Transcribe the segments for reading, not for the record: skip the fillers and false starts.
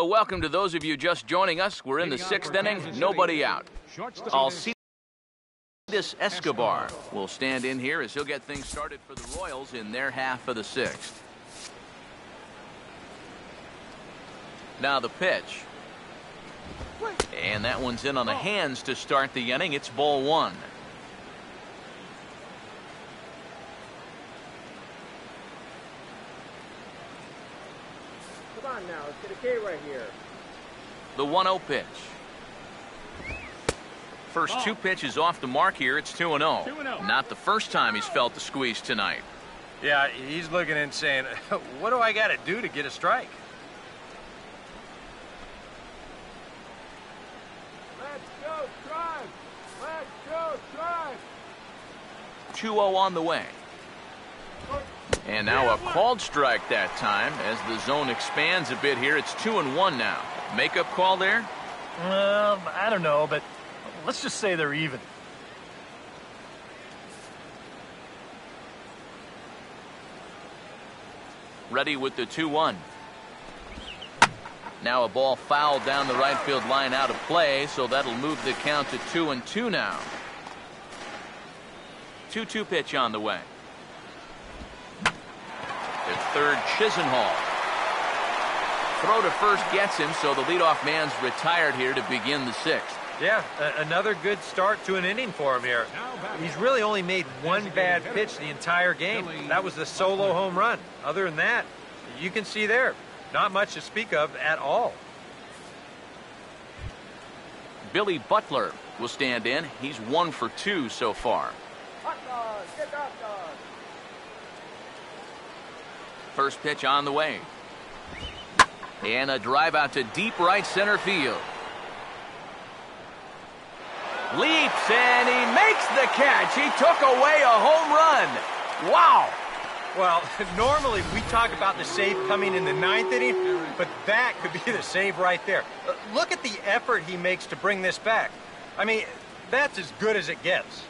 Welcome to those of you just joining us. We're in the sixth inning, nobody out. Alcides Escobar will stand in here as he'll get things started for the Royals in their half of the sixth. Now the pitch. And that one's in on the hands to start the inning. It's ball one. Come on now, let's get a K right here. The 1-0 pitch. First two pitches off the mark here. It's 2-0. Not the first time he's felt the squeeze tonight. Yeah, he's looking and saying, what do I got to do to get a strike? Let's go, strike! Let's go, strike! 2-0 on the way. And now a called strike that time as the zone expands a bit here. It's 2-1 now. Makeup call there? I don't know, but let's just say they're even. Ready with the 2-1. Now a ball fouled down the right field line out of play, so that'll move the count to 2-2 now. 2-2 pitch on the way. The third, Chisenhall. Throw to first gets him, so the leadoff man's retired here to begin the sixth. Yeah, another good start to an inning for him here. He's really only made one bad pitch the entire game. That was the solo home run. Other than that, you can see there, not much to speak of at all. Billy Butler will stand in. He's 1 for 2 so far. Hot dog, get hot dog. First pitch on the way. And a drive out to deep right center field. Leaps and he makes the catch. He took away a home run. Wow. Well, normally we talk about the save coming in the ninth inning, but that could be the save right there. Look at the effort he makes to bring this back. I mean, that's as good as it gets.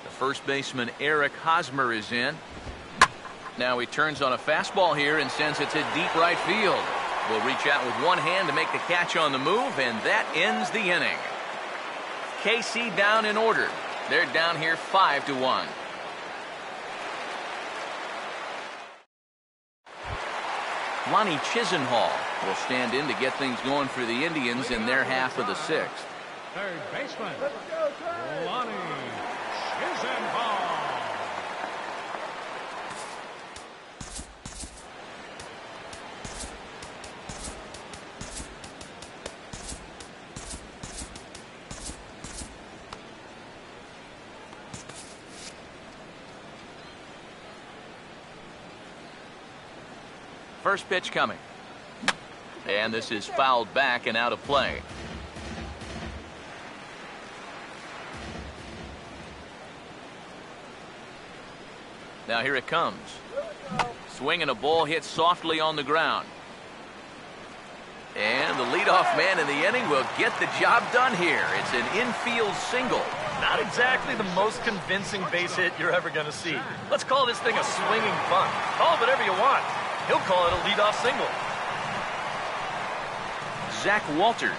The first baseman Eric Hosmer is in. Now he turns on a fastball here and sends it to deep right field. Will reach out with one hand to make the catch on the move, and that ends the inning. KC down in order. They're down here 5-1. Lonnie Chisenhall will stand in to get things going for the Indians in their half of the sixth. Third baseman, Let's go, strike! Lonnie Chisenhall. First pitch coming. And this is fouled back and out of play. Now here it comes. Swinging a ball hit softly on the ground. And the leadoff man in the inning will get the job done here. It's an infield single. Not exactly the most convincing base hit you're ever going to see. Let's call this thing a swinging bunt. Call it whatever you want. He'll call it a leadoff single. Zach Walters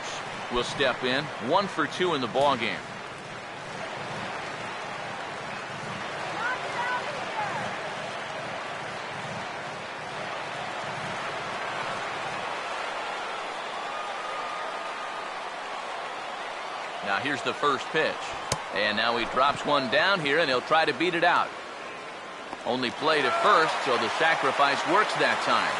will step in, 1 for 2 in the ballgame. Now here's the first pitch. And now he drops one down here, and he'll try to beat it out. Only play to first, so the sacrifice works that time.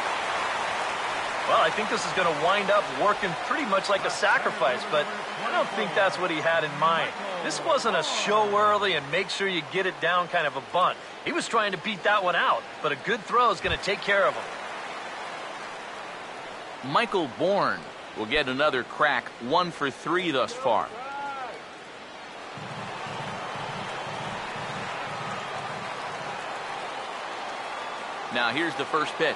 Well, I think this is going to wind up working pretty much like a sacrifice, but I don't think that's what he had in mind. This wasn't a show early and make sure you get it down kind of a bunt. He was trying to beat that one out, but a good throw is going to take care of him. Michael Bourne will get another crack, 1 for 3 thus far. Now here's the first pitch.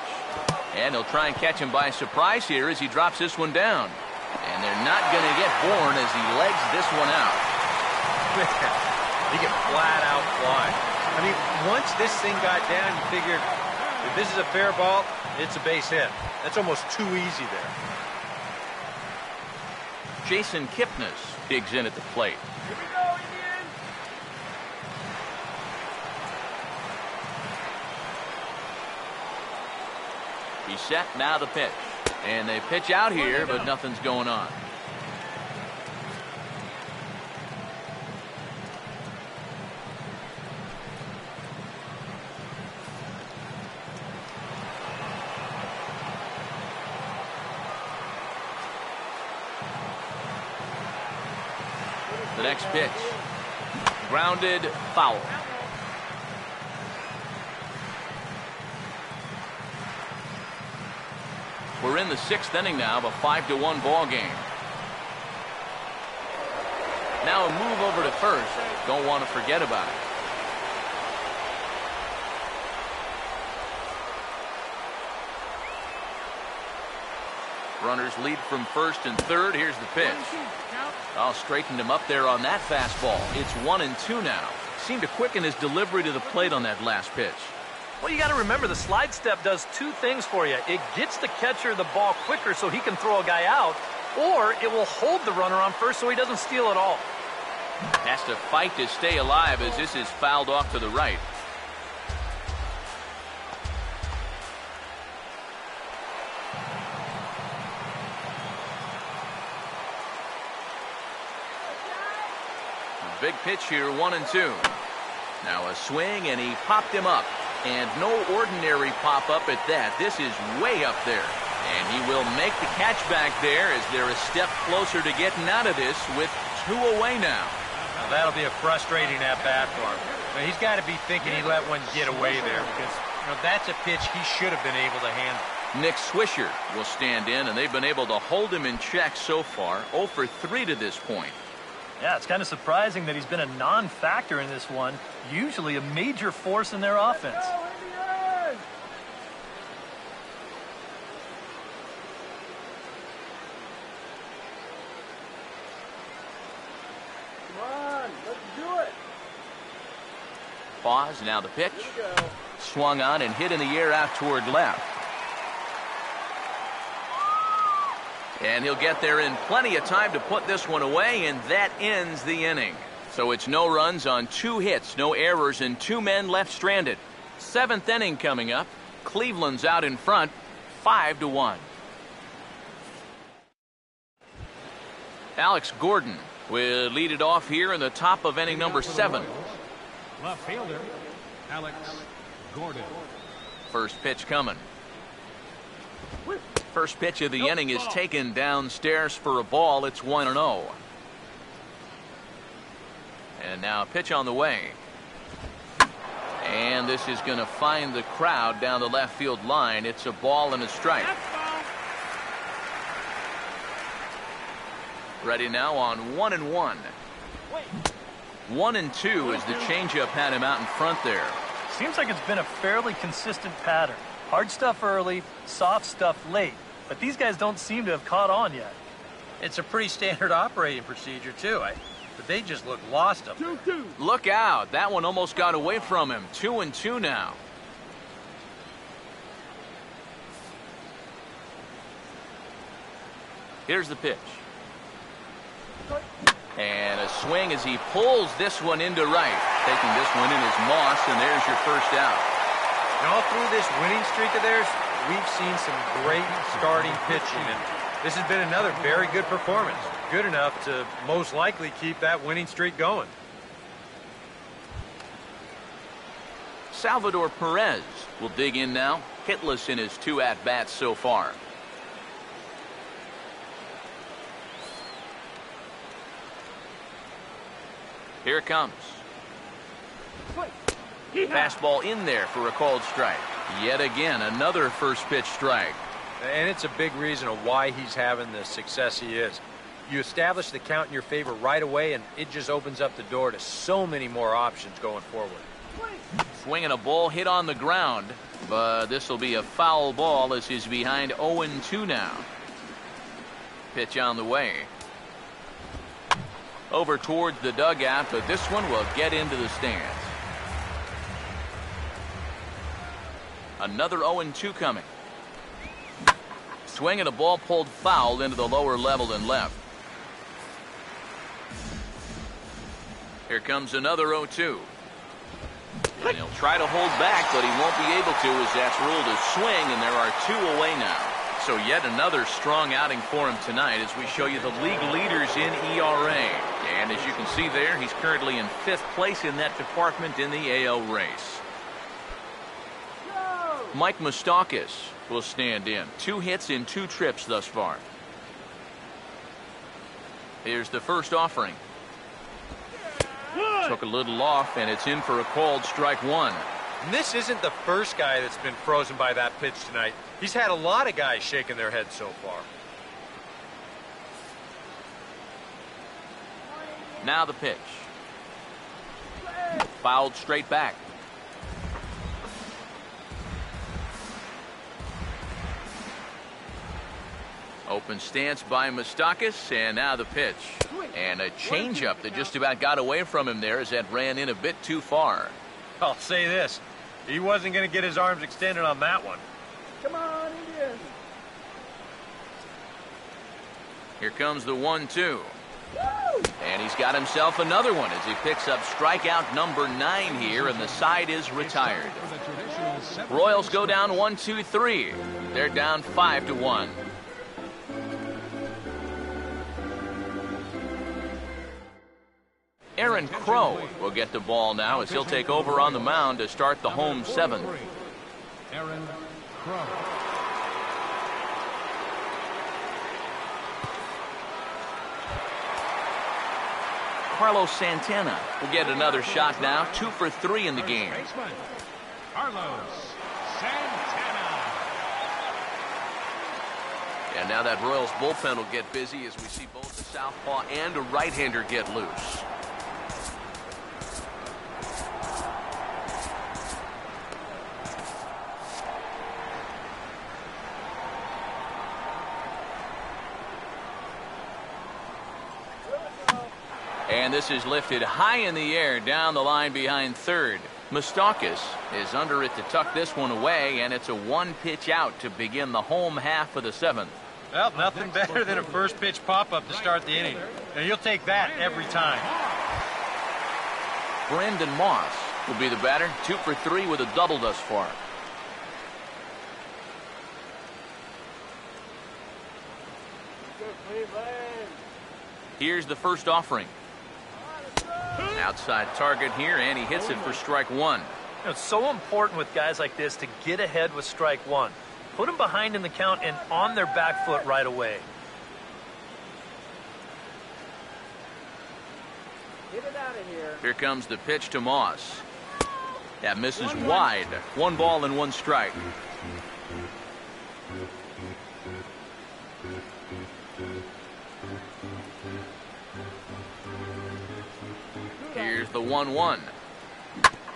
And he'll try and catch him by surprise here as he drops this one down. And they're not going to get Bourne as he legs this one out. He can flat out fly. I mean, once this thing got down, you figured if this is a fair ball, it's a base hit. That's almost too easy there. Jason Kipnis digs in at the plate. Here we go, Indians. He's set, now the pitch. And they pitch out here, but nothing's going on. The next pitch. Grounded, foul. We're in the 6th inning now of a 5-1 ball game. Now a move over to first. Don't want to forget about it. Runners lead from first and third. Here's the pitch. I'll straighten him up there on that fastball. It's 1-2 now. Seemed to quicken his delivery to the plate on that last pitch. Well, you got to remember the slide step does two things for you. It gets the catcher the ball quicker so he can throw a guy out, or it will hold the runner on first so he doesn't steal it all. Has to fight to stay alive as this is fouled off to the right. Big pitch here, 1-2. Now a swing, and he popped him up. And no ordinary pop-up at that. This is way up there. And he will make the catch back there as they're a step closer to getting out of this with 2 away now. Now that'll be a frustrating at-bat for him. But he's got to be thinking he let one get away there because that's a pitch he should have been able to handle. Nick Swisher will stand in, and they've been able to hold him in check so far. 0 for 3 to this point. Yeah, it's kind of surprising that he's been a non-factor in this one. Usually a major force in their offense. Go, Indians. Come on, let's do it. Pause, now the pitch. Here we go. Swung on and hit in the air out toward left. And he'll get there in plenty of time to put this one away, and that ends the inning. So it's no runs on 2 hits, no errors, and 2 men left stranded. 7th inning coming up. Cleveland's out in front, 5-1. Alex Gordon will lead it off here in the top of inning number 7. Left fielder, Alex Gordon. First pitch coming. First pitch of the inning is taken downstairs for a ball. It's 1-0. And now a pitch on the way. And this is going to find the crowd down the left field line. It's a ball and a strike. Ready now on 1-1. 1-2 as the changeup had him out in front there. Seems like it's been a fairly consistent pattern. Hard stuff early, soft stuff late. But these guys don't seem to have caught on yet. It's a pretty standard operating procedure, too. But they just look lost up there. 2-2. Look out. That one almost got away from him. 2-2 now. Here's the pitch. And a swing as he pulls this one into right. Taking this one in is Moss, and there's your first out. And all through this winning streak of theirs, we've seen some great starting pitching, and this has been another very good performance. Good enough to most likely keep that winning streak going. Salvador Perez will dig in now. Hitless in his 2 at-bats so far. Here it comes. Fastball in there for a called strike. Yet again, another first pitch strike. And it's a big reason of why he's having the success he is. You establish the count in your favor right away, and it just opens up the door to so many more options going forward. Swinging a ball hit on the ground, but this will be a foul ball as he's behind 0-2 now. Pitch on the way. over towards the dugout, but this one will get into the stands. Another 0-2 coming. Swing and a ball pulled foul into the lower level and left. Here comes another 0-2. And he'll try to hold back, but he won't be able to as that's ruled a swing, and there are 2 away now. So yet another strong outing for him tonight as we show you the league leaders in ERA. And as you can see there, he's currently in 5th place in that department in the AL race. Mike Moustakas will stand in. 2 hits in 2 trips thus far. Here's the first offering. Took a little off, and it's in for a called strike 1. And this isn't the first guy that's been frozen by that pitch tonight. He's had a lot of guys shaking their heads so far. Now the pitch. Fouled straight back. Open stance by Moustakas, and now the pitch. And a changeup that just about got away from him there as that ran in a bit too far. I'll say this. He wasn't going to get his arms extended on that one. Come on, Indians. Here comes the 1-2. And he's got himself another one as he picks up strikeout number 9 here, and the side is retired. Royals go down 1-2-3. They're down 5-1. Aaron Crow will get the ball now as he'll take over on the mound to start the home 7th. Aaron Crow. Carlos Santana will get another shot now. 2 for 3 in the game. Baseman, Carlos Santana. And now that Royals bullpen will get busy as we see both the southpaw and a right-hander get loose. And this is lifted high in the air down the line behind third. Moustakas is under it to tuck this one away, and it's a 1-pitch out to begin the home half of the 7th. Well, nothing better than a first pitch pop-up to start the inning. Now, you'll take that every time. Brendan Moss will be the batter. 2 for 3 with a double thus far. Here's the first offering. Outside target here, and he hits it for strike 1. It's so important with guys like this to get ahead with strike 1. Put them behind in the count and on their back foot right away. Get it out of here. Here comes the pitch to Moss. That misses wide. 1 ball and 1 strike. Here's the 1-1.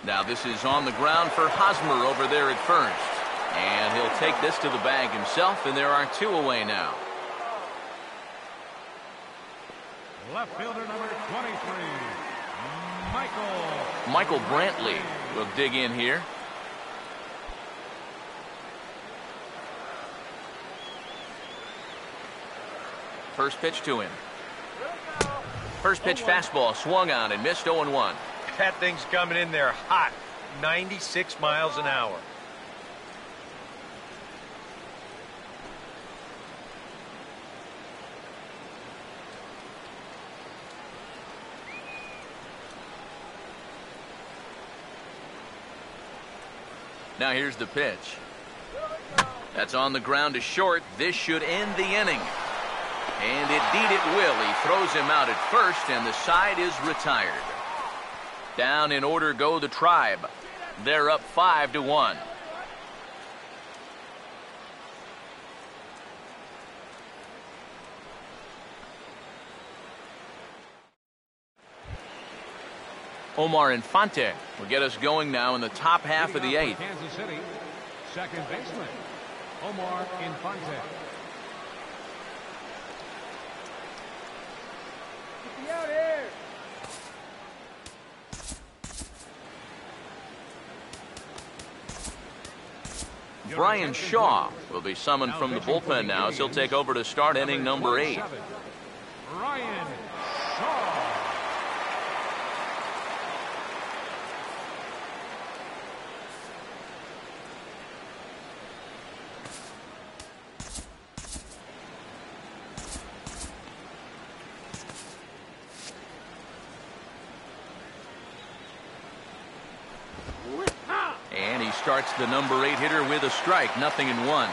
Now this is on the ground for Hosmer over there at first. And he'll take this to the bag himself, and there are 2 away now. Left fielder number 23, Michael Brantley will dig in here. First pitch to him. First pitch fastball swung on and missed 0-1. That thing's coming in there hot. 96 miles an hour. Now here's the pitch. That's on the ground to short. This should end the inning. And indeed it will. He throws him out at first, and the side is retired. Down in order go the Tribe. They're up 5-1. Omar Infante will get us going now in the top half of the 8th. Kansas City, second baseman, Omar Infante. Get out here. Brian Shaw will be summoned from the bullpen now, as he'll take over to start inning number 8. Brian Shaw. And he starts the number 8 hitter with a strike, 0-1.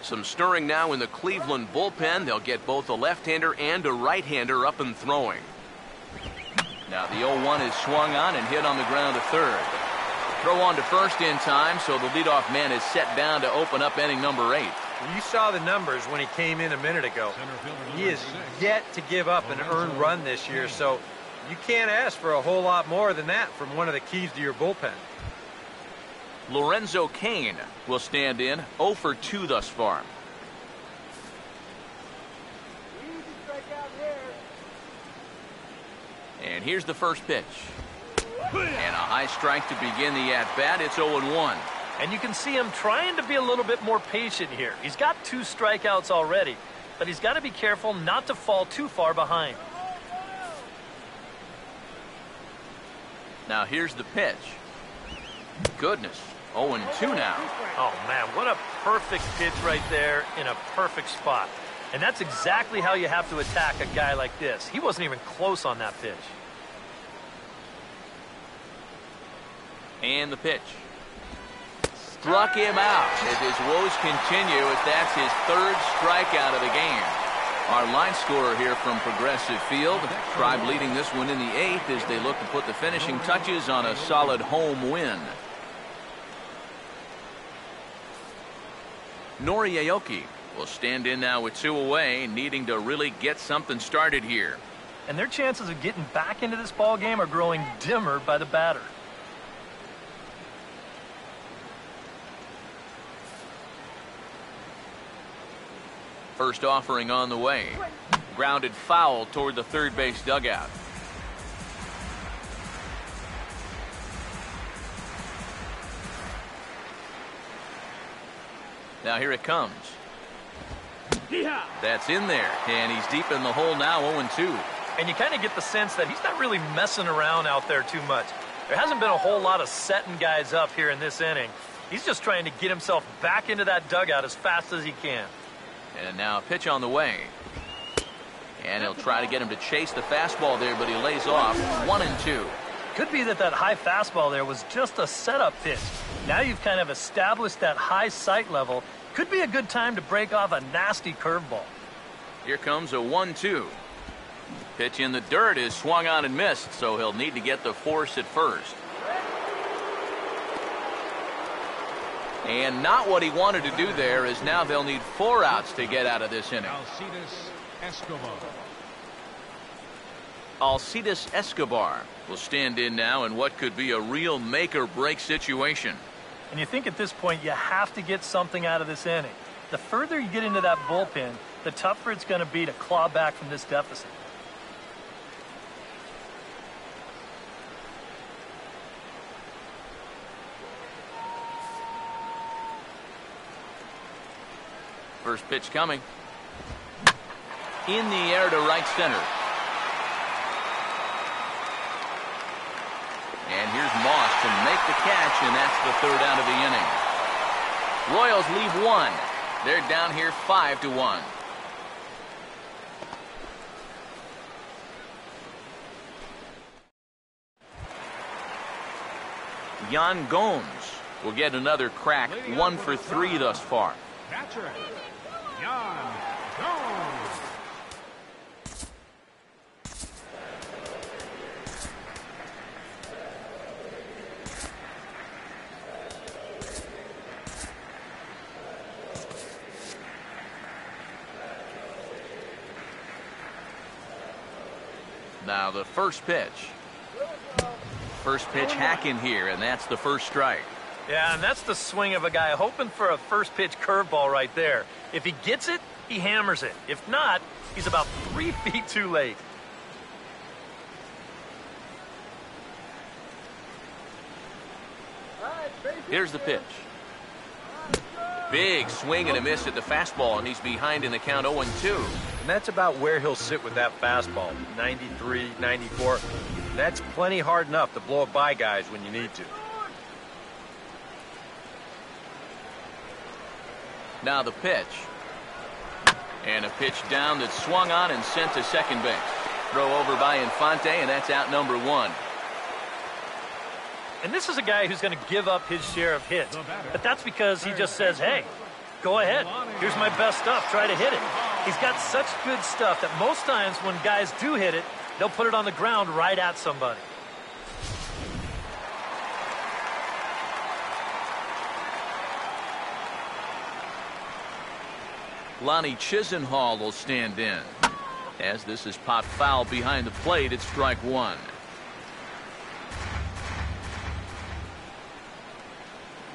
Some stirring now in the Cleveland bullpen. They'll get both a left-hander and a right-hander up and throwing. Now the 0-1 is swung on and hit on the ground to third. Throw on to first in time, so the leadoff man is set down to open up inning number 8. You saw the numbers when he came in a minute ago. He is yet to give up an earned run this year, so you can't ask for a whole lot more than that from one of the keys to your bullpen. Lorenzo Cain will stand in, 0 for 2 thus far. And here's the first pitch. And a high strike to begin the at-bat. It's 0-1. And you can see him trying to be a little bit more patient here. He's got 2 strikeouts already, but he's got to be careful not to fall too far behind. Now here's the pitch. Goodness, 0-2 now. Oh, man, what a perfect pitch right there in a perfect spot. And that's exactly how you have to attack a guy like this. He wasn't even close on that pitch. And the pitch. Struck him out as his woes continue, as that's his 3rd strikeout of the game. Our line scorer here from Progressive Field. Tribe leading this one in the 8th as they look to put the finishing touches on a solid home win. Nori Aoki will stand in now with 2 away, needing to really get something started here. And their chances of getting back into this ball game are growing dimmer by the batter. First offering on the way. Grounded foul toward the third base dugout. Now here it comes. That's in there, and he's deep in the hole now, 0-2. And you kind of get the sense that he's not really messing around out there too much. There hasn't been a whole lot of setting guys up here in this inning. He's just trying to get himself back into that dugout as fast as he can. And now a pitch on the way. And he'll try to get him to chase the fastball there, but he lays off. 1-2. Could be that high fastball there was just a setup pitch. Now you've kind of established that high sight level. Could be a good time to break off a nasty curveball. Here comes a 1-2. Pitch in the dirt is swung on and missed, so he'll need to get the force at first. And not what he wanted to do there, as now they'll need 4 outs to get out of this inning. Alcides Escobar will stand in now in what could be a real make-or-break situation. And you think at this point you have to get something out of this inning. The further you get into that bullpen, the tougher it's going to be to claw back from this deficit. First pitch coming. In the air to right center. And here's Moss to make the catch, and that's the 3rd out of the inning. Royals leave 1. They're down here 5-1. Yan Gomes will get another crack, 1 for 3 thus far. Catcher, Yan Gomes. Now the first pitch. First pitch hack in here, and that's the first strike. Yeah, and that's the swing of a guy hoping for a first pitch curveball right there. If he gets it, he hammers it. If not, he's about 3 feet too late. Here's the pitch. Big swing and a miss at the fastball, and he's behind in the count 0-2. And that's about where he'll sit with that fastball, 93, 94. That's plenty hard enough to blow it by guys when you need to. Now the pitch. And a pitch down that's swung on and sent to second base. Throw over by Infante, and that's out number 1. And this is a guy who's going to give up his share of hits. But that's because he just says, hey, go ahead. Here's my best stuff. Try to hit it. He's got such good stuff that most times when guys do hit it, they'll put it on the ground right at somebody. Lonnie Chisenhall will stand in. As this is popped foul behind the plate, it's strike 1.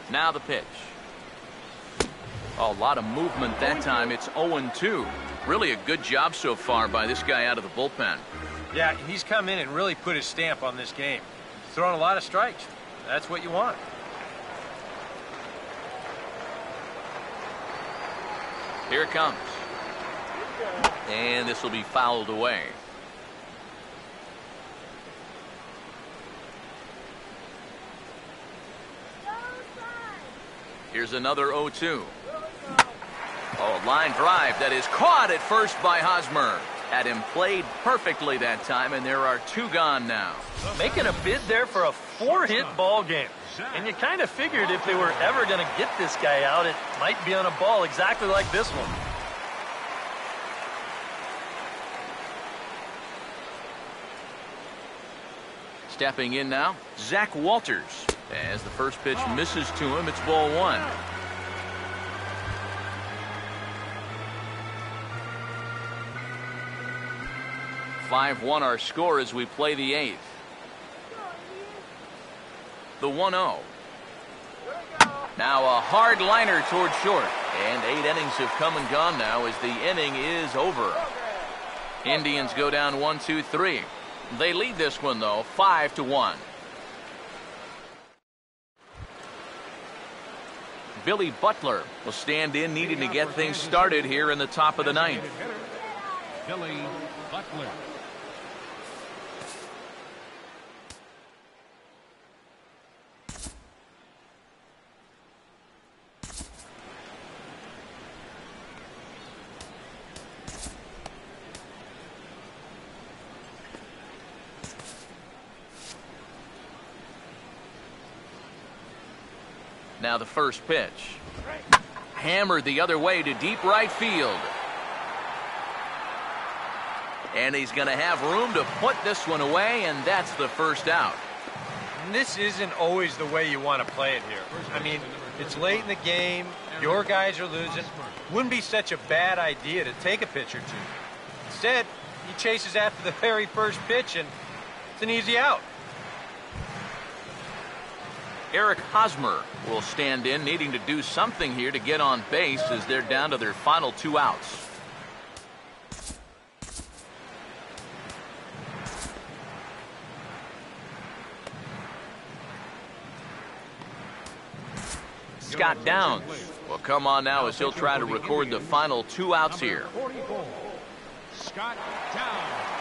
Now the pitch. A lot of movement that time. It's 0-2. Really a good job so far by this guy out of the bullpen. Yeah, he's come in and really put his stamp on this game. He's throwing a lot of strikes. That's what you want. Here it comes. And this will be fouled away. Here's another 0-2. Oh, line drive that is caught at first by Hosmer. Had him played perfectly that time, and there are 2 gone now. Making a bid there for a 4-hit ball game. And you kind of figured if they were ever going to get this guy out, it might be on a ball exactly like this one. Stepping in now, Zach Walters. As the first pitch misses to him, it's ball 1. (5-1) our score as we play the 8th. The 1-0. Now a hard liner toward short. And 8 innings have come and gone now as the inning is over. Indians go down 1-2-3. They lead this one, though, 5-1. Billy Butler will stand in, needing to get things started here in the top of the 9th. Billy Butler. Now the first pitch. Hammered the other way to deep right field. And he's going to have room to put this one away, and that's the first out. And this isn't always the way you want to play it here. I mean, it's late in the game. Your guys are losing. Wouldn't be such a bad idea to take a pitch or 2. Instead, he chases after the very first pitch, and it's an easy out. Eric Hosmer will stand in, needing to do something here to get on base as they're down to their final 2 outs. Scott Downs will come on now as he'll try to record the final 2 outs here. 44, Scott Downs.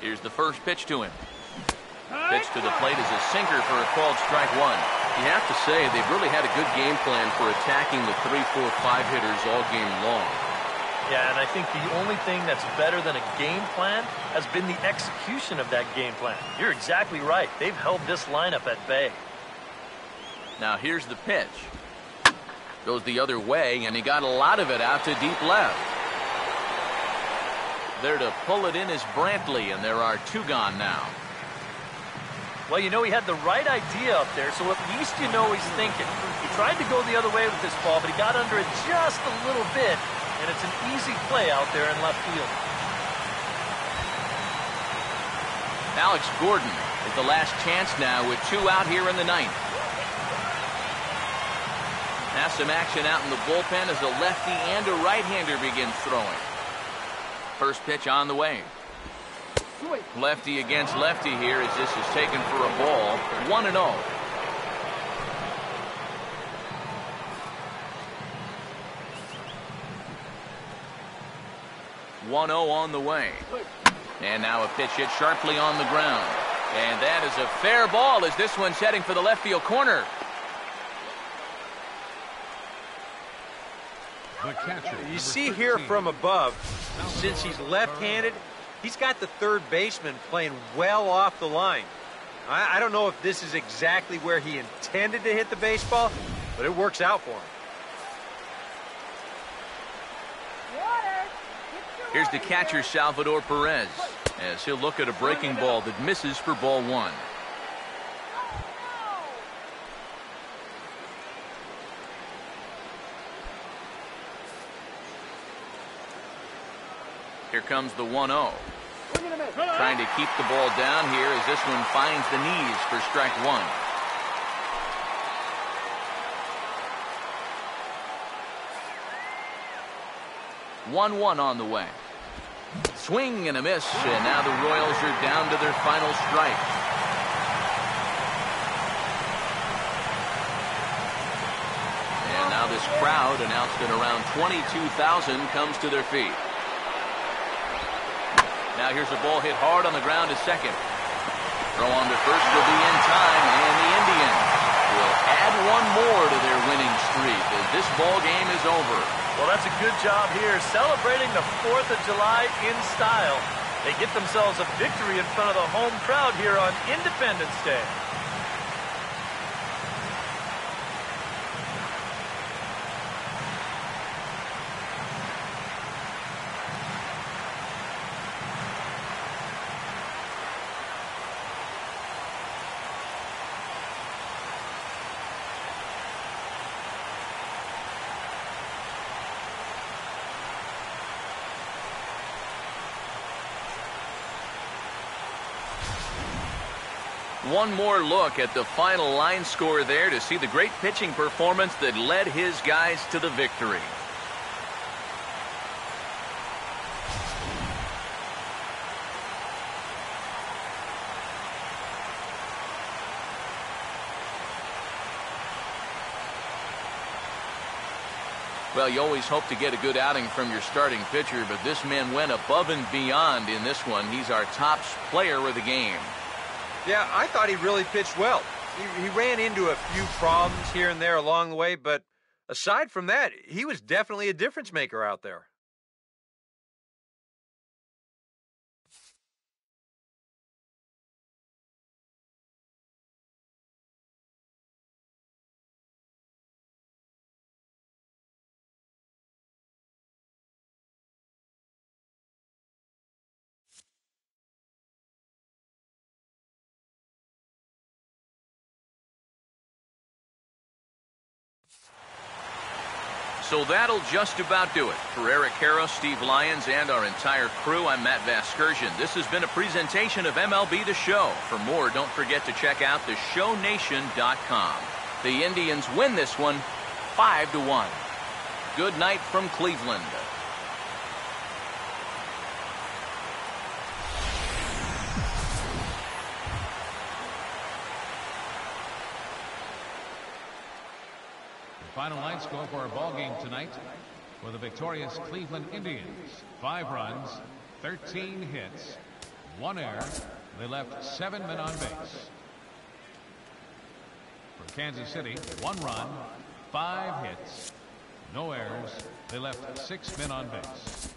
Here's the first pitch to him. Pitch to the plate is a sinker for a called strike 1. You have to say they've really had a good game plan for attacking the 3, 4, 5 hitters all game long. Yeah, and I think the only thing that's better than a game plan has been the execution of that game plan. You're exactly right. They've held this lineup at bay. Now here's the pitch. Goes the other way, and he got a lot of it out to deep left. There to pull it in is Brantley, and there are 2 gone now. Well, you know, he had the right idea up there, so at least you know he's thinking. He tried to go the other way with this ball, but he got under it just a little bit, and it's an easy play out there in left field. Alex Gordon is the last chance now with 2 out here in the ninth. Now some action out in the bullpen as a lefty and a right-hander begins throwing. First pitch on the way. Lefty against lefty here as this is taken for a ball. 1-0. On the way. And now a pitch hit sharply on the ground. And that is a fair ball as this one's heading for the left field corner. The catcher. You see here from above, since he's left-handed, he's got the third baseman playing well off the line. I don't know if this is exactly where he intended to hit the baseball, but it works out for him. Here's the catcher, Salvador Perez, as he'll look at a breaking ball that misses for ball 1. Here comes the 1-0. Trying to keep the ball down here as this one finds the knees for strike 1. 1-1 on the way. Swing and a miss, and now the Royals are down to their final strike. And now this crowd, announced at around 22,000, comes to their feet. Now here's a ball hit hard on the ground to second. Throw on to first will be in time, and the Indians will add one more to their winning streak as this ball game is over. Well, that's a good job here, celebrating the 4th of July in style. They get themselves a victory in front of the home crowd here on Independence Day. One more look at the final line score there to see the great pitching performance that led his guys to the victory. Well, you always hope to get a good outing from your starting pitcher, but this man went above and beyond in this one. He's our top player of the game. Yeah, I thought he really pitched well. He ran into a few problems here and there along the way, but aside from that, he was definitely a difference maker out there. So that'll just about do it. For Eric Karros, Steve Lyons, and our entire crew, I'm Matt Vasgersian. This has been a presentation of MLB The Show. For more, don't forget to check out theshownation.com. The Indians win this one 5-1. Good night from Cleveland. Final line score for our ball game tonight for the victorious Cleveland Indians: 5 runs, 13 hits, 1 error. They left 7 men on base. For Kansas City, 1 run, 5 hits, no errors. They left 6 men on base.